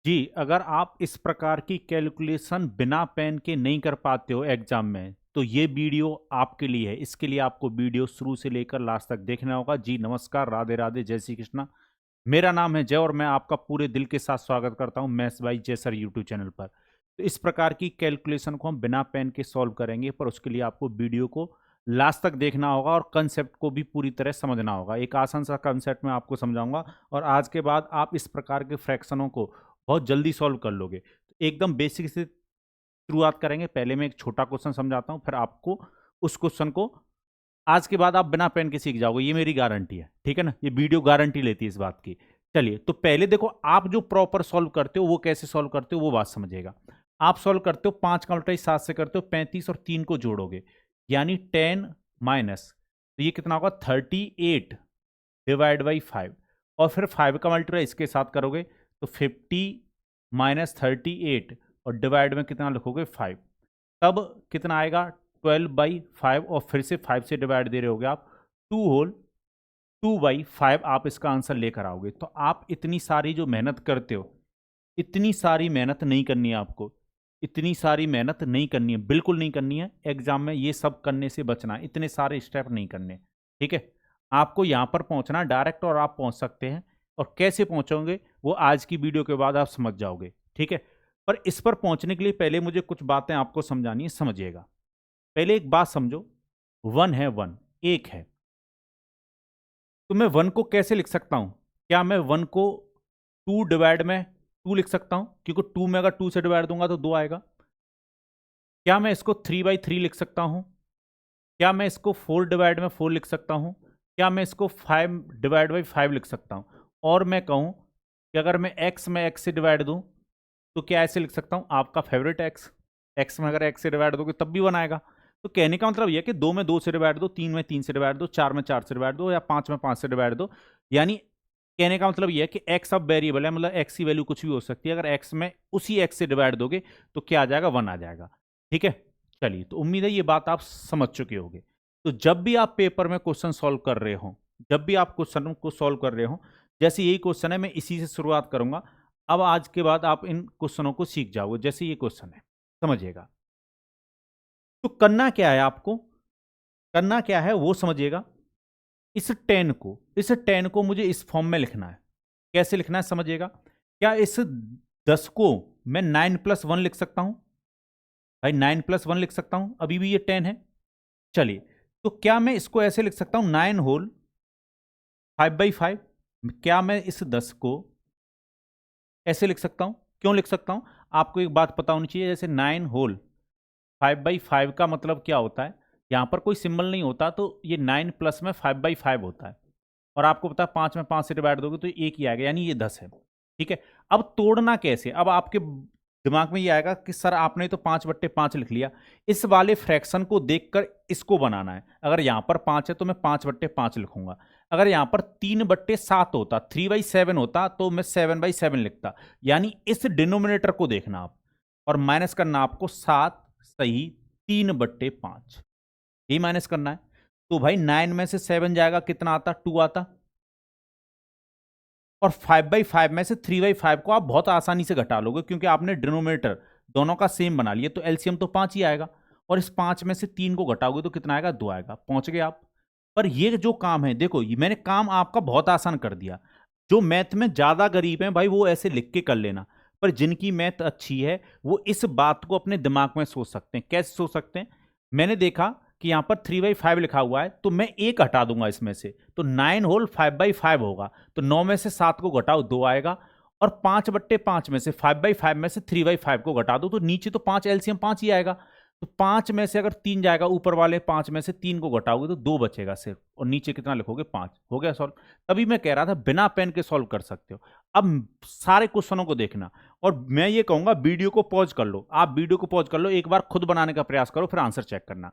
जी, अगर आप इस प्रकार की कैलकुलेशन बिना पेन के नहीं कर पाते हो एग्जाम में, तो ये वीडियो आपके लिए है। इसके लिए आपको वीडियो शुरू से लेकर लास्ट तक देखना होगा। जी नमस्कार, राधे राधे, जय श्री कृष्णा। मेरा नाम है जय और मैं आपका पूरे दिल के साथ स्वागत करता हूं मैथ्स बाय जय सर यूट्यूब चैनल पर। तो इस प्रकार की कैलकुलेशन को हम बिना पेन के सॉल्व करेंगे, पर उसके लिए आपको वीडियो को लास्ट तक देखना होगा और कंसेप्ट को भी पूरी तरह समझना होगा। एक आसान सा कंसेप्ट मैं आपको समझाऊंगा और आज के बाद आप इस प्रकार के फ्रैक्शनों को बहुत जल्दी सॉल्व कर लोगे। तो एकदम बेसिक से शुरुआत करेंगे। पहले मैं एक छोटा क्वेश्चन समझाता हूं, फिर आपको उस क्वेश्चन को आज के बाद आप बिना पेन के सीख जाओगे, ये मेरी गारंटी है। ठीक है ना, ये वीडियो गारंटी लेती है इस बात की। चलिए, तो पहले देखो, आप जो प्रॉपर सॉल्व करते हो वो कैसे सॉल्व करते हो वो बात समझिएगा। आप सॉल्व करते हो 5 का मल्टीप्लाई 7 से करते हो 35 और 3 को जोड़ोगे यानी 10 माइनस, तो ये कितना होगा 38 डिवाइड बाई 5। और फिर 5 का मल्टीप्लाई इसके साथ करोगे तो 50 माइनस 38 और डिवाइड में कितना लिखोगे 5। तब कितना आएगा 12/5 और फिर से 5 से डिवाइड दे रहे होगे आप, 2/5 आप इसका आंसर लेकर आओगे। तो आप इतनी सारी जो मेहनत करते हो, इतनी सारी मेहनत नहीं करनी है आपको। इतनी सारी मेहनत नहीं करनी है, बिल्कुल नहीं करनी है। एग्जाम में ये सब करने से बचना है, इतने सारे स्टेप नहीं करने। ठीक है, आपको यहां पर पहुंचना डायरेक्ट, और आप पहुंच सकते हैं। और कैसे पहुंचोगे वो आज की वीडियो के बाद आप समझ जाओगे। ठीक है, पर इस पर पहुंचने के लिए पहले मुझे कुछ बातें आपको समझानी है, समझिएगा। पहले एक बात समझो, वन है, वन एक है, तो मैं वन को कैसे लिख सकता हूं? क्या मैं वन को 2 डिवाइड में 2 लिख सकता हूं? क्योंकि 2 में अगर 2 से डिवाइड दूंगा तो 2 आएगा। क्या मैं इसको 3/3 लिख सकता हूं? क्या मैं इसको 4 डिवाइड में 4 लिख सकता हूं? क्या मैं इसको 5 डिवाइड बाई 5 लिख सकता हूं? और मैं कहूं कि अगर मैं x में x से डिवाइड दूं तो क्या ऐसे लिख सकता हूं? आपका फेवरेट x, x में अगर x से डिवाइड दोगे तब भी 1 आएगा। तो कहने का मतलब यह है कि 2 में 2 से डिवाइड दो, 3 में 3 से डिवाइड दो, 4 में 4 से डिवाइड दो, या 5 में 5 से डिवाइड दो। यानी कहने का मतलब यह है कि x अब वेरिएबल है, मतलब x की वैल्यू कुछ भी हो सकती है। अगर x में उसी x से डिवाइड दोगे तो क्या आ जाएगा? 1 आ जाएगा। ठीक है, चलिए, तो उम्मीद है ये बात आप समझ चुके होंगे। तो जब भी आप पेपर में क्वेश्चन सॉल्व कर रहे हो, जब भी आप क्वेश्चन को सॉल्व कर रहे हो, जैसे यही क्वेश्चन है, मैं इसी से शुरुआत करूंगा। अब आज के बाद आप इन क्वेश्चनों को सीख जाओगे। जैसे ये क्वेश्चन है, समझिएगा। तो करना क्या है आपको, करना क्या है वो समझिएगा। इस 10 को मुझे इस फॉर्म में लिखना है। कैसे लिखना है समझिएगा। क्या इस 10 को मैं 9+1 लिख सकता हूं? भाई 9+1 लिख सकता हूं, अभी भी ये 10 है। चलिए, तो क्या मैं इसको ऐसे लिख सकता हूं 9 होल 5/5? क्या मैं इस 10 को ऐसे लिख सकता हूं? क्यों लिख सकता हूं? आपको एक बात पता होनी चाहिए, जैसे 9 होल 5/5 का मतलब क्या होता है। यहां पर कोई सिंबल नहीं होता, तो ये 9 प्लस में 5/5 होता है। और आपको पता है 5 में 5 से डिवाइड दोगे तो एक ही आएगा, यानी ये 10 है। ठीक है, अब तोड़ना कैसे? अब आपके दिमाग में ये आएगा कि सर आपने तो 5/5 लिख लिया। इस वाले फ्रैक्शन को देखकर इसको बनाना है। अगर यहां पर 5 है तो मैं 5/5 लिखूंगा। अगर यहां पर 3/7 होता, 3/7 होता, तो मैं 7/7 लिखता। यानी इस डिनोमिनेटर को देखना आप, और माइनस करना आपको 7 सही 3/5, यही माइनस करना है। तो भाई 9 में से 7 जाएगा, कितना आता? 2 आता। और 5/5 में से 3/5 को आप बहुत आसानी से घटा लोगे, क्योंकि आपने डिनोमिनेटर दोनों का सेम बना लिया, तो एलसीएम तो 5 ही आएगा। और इस 5 में से 3 को घटाओगे तो कितना आएगा? 2 आएगा। पहुंच गए आप। पर ये जो काम है, देखो ये मैंने काम आपका बहुत आसान कर दिया। जो मैथ में ज्यादा गरीब है भाई, वो ऐसे लिख के कर लेना। पर जिनकी मैथ अच्छी है वो इस बात को अपने दिमाग में सोच सकते हैं। कैसे सोच सकते हैं? मैंने देखा कि यहां पर 3/5 लिखा हुआ है, तो मैं एक हटा दूंगा इसमें से, तो 9 होल 5/5 होगा। तो 9 में से 7 को घटाओ, 2 आएगा। और 5/5 में से 5/5 में से 3/5 को घटा दो, तो नीचे तो 5 एलसीएम 5 ही आएगा। तो 5 में से अगर 3 जाएगा, ऊपर वाले 5 में से 3 को घटाओगे तो 2 बचेगा सिर्फ, और नीचे कितना लिखोगे? 5। हो गया सॉल्व। तभी मैं कह रहा था बिना पेन के सॉल्व कर सकते हो। अब सारे क्वेश्चनों को देखना, और मैं ये कहूंगा वीडियो को पॉज कर लो। आप वीडियो को पॉज कर लो, एक बार खुद बनाने का प्रयास करो, फिर आंसर चेक करना।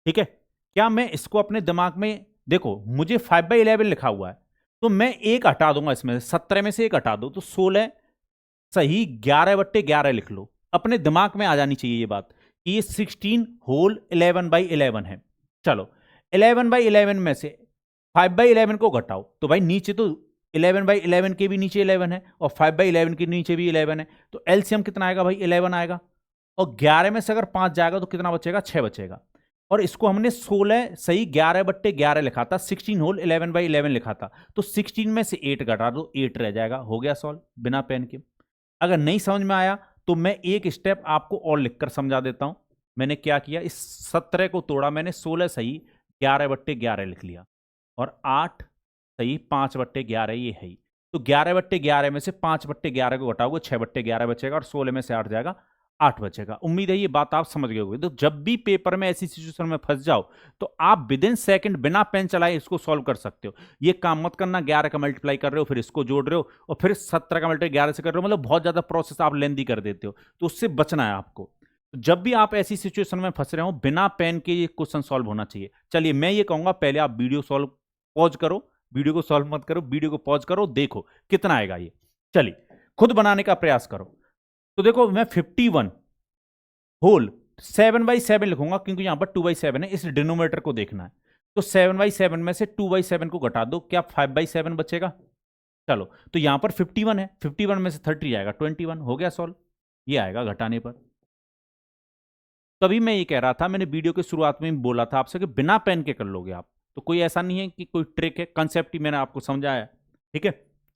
ठीक है, क्या मैं इसको अपने दिमाग में, देखो मुझे 5/11 लिखा हुआ है, तो मैं एक हटा दूंगा इसमें से, 17 में से एक हटा दो तो 16 सही 11/11 लिख लो। अपने दिमाग में आ जानी चाहिए ये बात कि ये 16 होल 11/11 है। चलो, 11/11 में से 5/11 को घटाओ, तो भाई नीचे तो 11/11 के भी नीचे 11 है और 5/11 के नीचे भी 11 है, तो एलसीएम कितना आएगा भाई? 11 आएगा। और 11 में से अगर 5 जाएगा तो कितना बचेगा? 6 बचेगा। और इसको हमने 16 सही 11/11 लिखा था, 16 होल 11/11 लिखा था, तो 16 में से 8 घटा दो, 8 रह जाएगा। हो गया सॉल्व बिना पेन के। अगर नहीं समझ में आया तो मैं एक स्टेप आपको और लिखकर समझा देता हूं। मैंने क्या किया, इस 17 को तोड़ा मैंने, 16 सही 11/11 लिख लिया और 8 सही 5/11 ये है ही। तो 11/11 में से 5/11 को घटाओगे 6/11 बचेगा और 16 में से 8 जाएगा, 8 बचेगा। उम्मीद है ये बात आप समझ गए होंगे। तो जब भी पेपर में ऐसी सिचुएशन में फंस जाओ तो आप विद इन सेकंड बिना पेन चलाए इसको सॉल्व कर सकते हो। ये काम मत करना 11 का मल्टीप्लाई कर रहे हो फिर इसको जोड़ रहे हो और फिर 17 का मल्टीप्लाई 11 से कर रहे हो, मतलब बहुत ज्यादा प्रोसेस आप लेंदी कर देते हो, तो उससे बचना है आपको। जब भी आप ऐसी सिचुएशन में फंस रहे हो बिना पेन के ये क्वेश्चन सॉल्व होना चाहिए। चलिए मैं ये कहूंगा पहले आप वीडियो सॉल्व पॉज करो, वीडियो को सॉल्व मत करो, वीडियो को पॉज करो, देखो कितना आएगा ये। चलिए खुद बनाने का प्रयास करो। तो देखो मैं 51 होल 7/7 लिखूंगा क्योंकि यहां पर 2/7 है, इस डिनोमिनेटर को देखना है। तो 7/7 में से 2/7 को घटा दो, क्या 5/7 बचेगा? चलो तो यहां पर 51 है, 51 में से 30 जाएगा 21। हो गया सॉल्व, ये आएगा घटाने पर। तभी मैं ये कह रहा था, मैंने वीडियो के शुरुआत में बोला था आपसे कि बिना पेन के कर लोगे आप, तो कोई ऐसा नहीं है कि कोई ट्रिक है, कंसेप्ट ही मैंने आपको समझाया। ठीक है,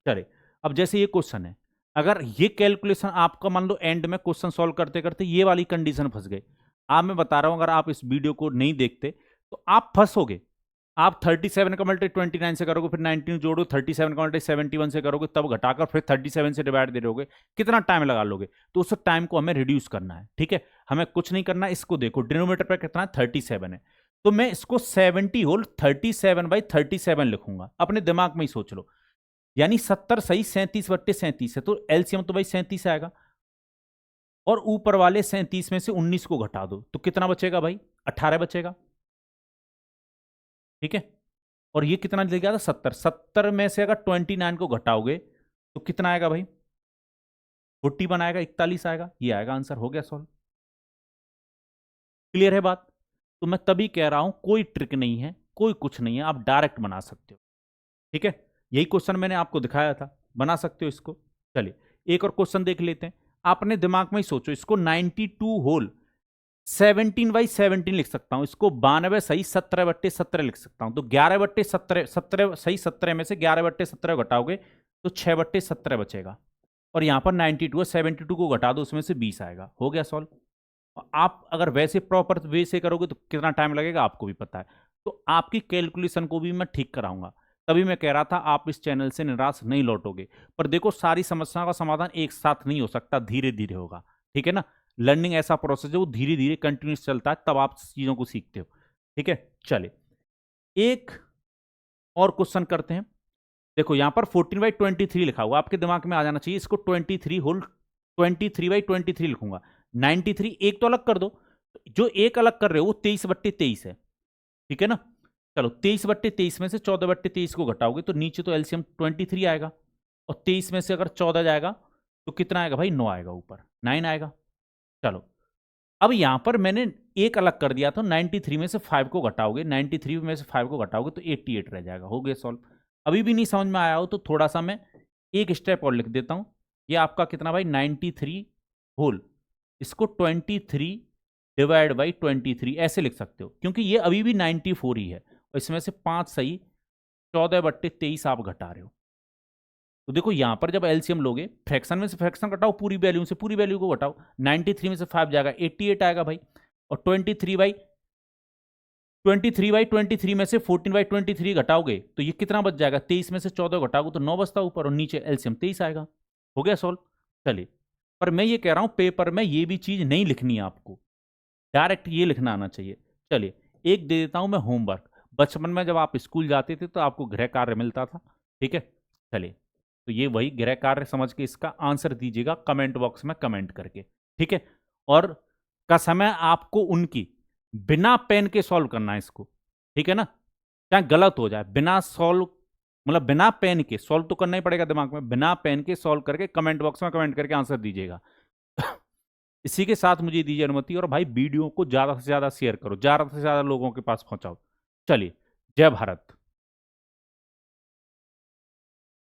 चलिए अब जैसे ये क्वेश्चन है, अगर ये कैलकुलेशन आपका मान लो एंड में क्वेश्चन सॉल्व करते करते ये वाली कंडीशन फंस गए, आप मैं बता रहा हूं अगर आप इस वीडियो को नहीं देखते तो आप फंसोगे। आप 37 का मल्टी 29 से करोगे, फिर 19 जोड़ो, 37 का मल्टी 71 से करोगे, तब घटाकर फिर 37 से डिवाइड दे दोगे, कितना टाइम लगा लोगे? तो उस टाइम को हमें रिड्यूस करना है। ठीक है, हमें कुछ नहीं करना, इसको देखो डिनोमिनेटर पे कितना है? 37 है, तो मैं इसको 70 होल 37/37 लिखूंगा। अपने दिमाग में ही सोच लो, यानी 70 सही 37/37 है, तो एलसीएम तो भाई 37 आएगा और ऊपर वाले 37 में से 19 को घटा दो तो कितना बचेगा भाई? 18 बचेगा। ठीक है, और ये कितना ले गया था? 70। 70 में से अगर 29 को घटाओगे तो कितना आएगा भाई? 40 बनाएगा, 41 आएगा, ये आएगा आंसर। हो गया सॉल्व। क्लियर है बात? तो मैं तभी कह रहा हूं कोई ट्रिक नहीं है, कोई कुछ नहीं है, आप डायरेक्ट बना सकते हो। ठीक है, यही क्वेश्चन मैंने आपको दिखाया था, बना सकते हो इसको। चलिए एक और क्वेश्चन देख लेते हैं। आपने दिमाग में ही सोचो, इसको 92 होल 17/17 लिख सकता हूं, इसको 92 सही 17/17 लिख सकता हूं। तो 11/17, 17 सही 17 में से 11/17 घटाओगे तो 6/17 बचेगा और यहां पर 92 है, 72 को घटा दो, उसमें से 20 आएगा। हो गया सॉल्व। आप अगर वैसे प्रॉपर वे से करोगे तो कितना टाइम लगेगा आपको भी पता है, तो आपकी कैलकुलेशन को भी मैं ठीक कराऊंगा। तभी मैं कह रहा था आप इस चैनल से निराश नहीं लौटोगे। पर देखो सारी समस्याओं का समाधान एक साथ नहीं हो सकता, धीरे धीरे होगा। ठीक है ना, लर्निंग ऐसा प्रोसेस है वो धीरे धीरे कंटिन्यूस चलता है, तब आप चीजों को सीखते हो। ठीक है, चलिए एक और क्वेश्चन करते हैं। देखो यहां पर 14/23 लिखा हुआ, आपके दिमाग में आ जाना चाहिए, इसको 23 होल 23/23 लिखूंगा। 93 एक तो अलग कर दो, जो एक अलग कर रहे हो वो 23/23 है। ठीक है ना, चलो 23/23 में से 14/23 को घटाओगे तो नीचे तो एलसीएम 23 आएगा और 23 में से अगर 14 जाएगा तो कितना आएगा भाई? 9 आएगा, ऊपर 9 आएगा। चलो अब यहां पर मैंने एक अलग कर दिया था, 93 में से 5 को घटाओगे, 93 में से 5 को घटाओगे तो 88 रह जाएगा। हो गया सॉल्व। अभी भी नहीं समझ में आया हो तो थोड़ा सा मैं एक स्टेप और लिख देता हूं। ये आपका कितना भाई? 93 होल, इसको 23 डिवाइड बाई 23 ऐसे लिख सकते हो, क्योंकि ये अभी भी 94 ही है और इसमें से 5 सही 14/23 आप घटा रहे हो। तो देखो यहां पर जब एलसीएम लोगे, फ्रैक्शन में से फ्रैक्शन घटाओ, पूरी वैल्यू से पूरी वैल्यू को घटाओ, 93 में से 5 जाएगा 88 आएगा भाई, और 23/23 में से 14/23 घटाओगे तो ये कितना बच जाएगा? 23 में से 14 घटाओगे तो 9 बचता ऊपर और नीचे एलसीएम 23 आएगा। हो गया सॉल्व। चलिए, पर मैं ये कह रहा हूं पेपर में ये भी चीज नहीं लिखनी है आपको, डायरेक्ट ये लिखना आना चाहिए। चलिए एक दे देता हूं मैं होमवर्क। बचपन में जब आप स्कूल जाते थे तो आपको गृह कार्य मिलता था। ठीक है, चलिए तो ये वही गृह कार्य समझ के इसका आंसर दीजिएगा कमेंट बॉक्स में कमेंट करके। ठीक है, और का समय आपको उनकी बिना पेन के सॉल्व करना है इसको। ठीक है ना, चाहे गलत हो जाए, बिना सॉल्व मतलब बिना पेन के सॉल्व तो करना ही पड़ेगा दिमाग में, बिना पेन के सॉल्व करके कमेंट बॉक्स में कमेंट करके आंसर दीजिएगा। इसी के साथ मुझे दीजिए अनुमति, और भाई वीडियो को ज्यादा से ज्यादा शेयर करो, ज्यादा से ज्यादा लोगों के पास पहुंचाओ। चलिए, जय भारत।